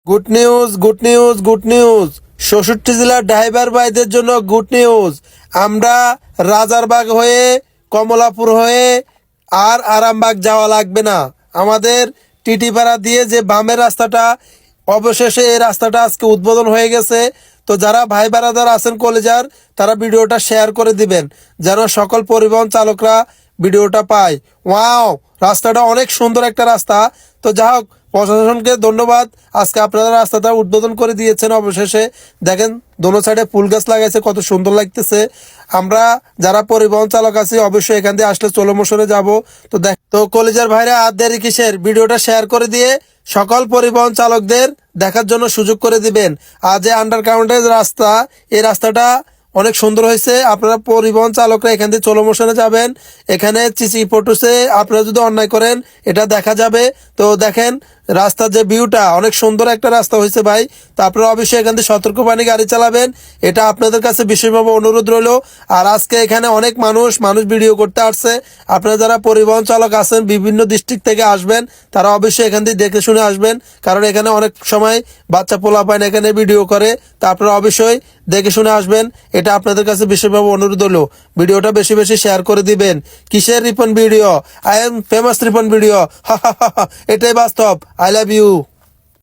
Good news, good news, good news. ৬৬ জেলার driver ভাইদের জন্য গুড নিউজ। আমরা রাজারবাগ হয়ে কমলাপুর হয়ে আর আরামবাগ যাওয়া লাগবে না। আমাদের টিটিপাড়া দিয়ে যে বামের রাস্তাটা, অবশেষে এই রাস্তাটা আজকে উদ্বোধন হয়ে গেছে। তো যারা ভাই বারাদার আছেন কলেজার, তারা ভিডিওটা শেয়ার করে দিবেন যেন সকল পরিবহন চালকরা ভিডিওটা পায়। ওয়াও, রাস্তাটা অনেক সুন্দর একটা রাস্তা। তো যা হোক, প্রশাসনকে ধন্যবাদ, আজকে আপনারা রাস্তাটা উদ্বোধন করে দিয়েছেন। অবশেষে দেখেন দোনো সাইডে ফুল গাছ লাগাইছে, কত সুন্দর লাগতেছে। আমরা যারা পরিবহন চালক আছি অবশ্যই এখান দিয়ে আসলে চলো মোশনে যাবো। তো কলেজের ভাইরা আর দেরি কিসের, ভিডিওটা শেয়ার করে দিয়ে সকল পরিবহন চালকদের দেখার জন্য সুযোগ করে দিবেন। আর যে আন্ডারগ্রাউন্ডের রাস্তা, এই রাস্তাটা অনেক সুন্দর হয়েছে। আপনারা পরিবহন চালকরা এখান থেকে চলো মোশনে যাবেন। এখানে চিচি পটুসে আপনারা যদি অন্যায় করেন এটা দেখা যাবে। তো দেখেন রাস্তার যে ভিউটা, অনেক সুন্দর একটা রাস্তা হয়েছে ভাই। তো আপনারা অবশ্যই এখান থেকে সতর্কবাণী গাড়ি চালাবেন, এটা আপনাদের কাছে বিশেষভাবে অনুরোধ রইল। আর আজকে এখানে অনেক মানুষ ভিডিও করতে আসছে। আপনারা যারা পরিবহন চালক আছেন, বিভিন্ন ডিস্ট্রিক্ট থেকে আসবেন, তারা অবশ্যই এখান থেকে দেখে শুনে আসবেন, কারণ এখানে অনেক সময় বাচ্চা পোলাপাইন এখানে ভিডিও করে। তা আপনারা অবশ্যই দেখে শুনে আসবেন, এটা আপনাদের কাছে বিশেষভাবে অনুরোধ হলো। ভিডিওটা বেশি বেশি শেয়ার করে দিবেন। কিসের Ripon video? I am famous Ripon video, এটাই বাস্তব। I love you.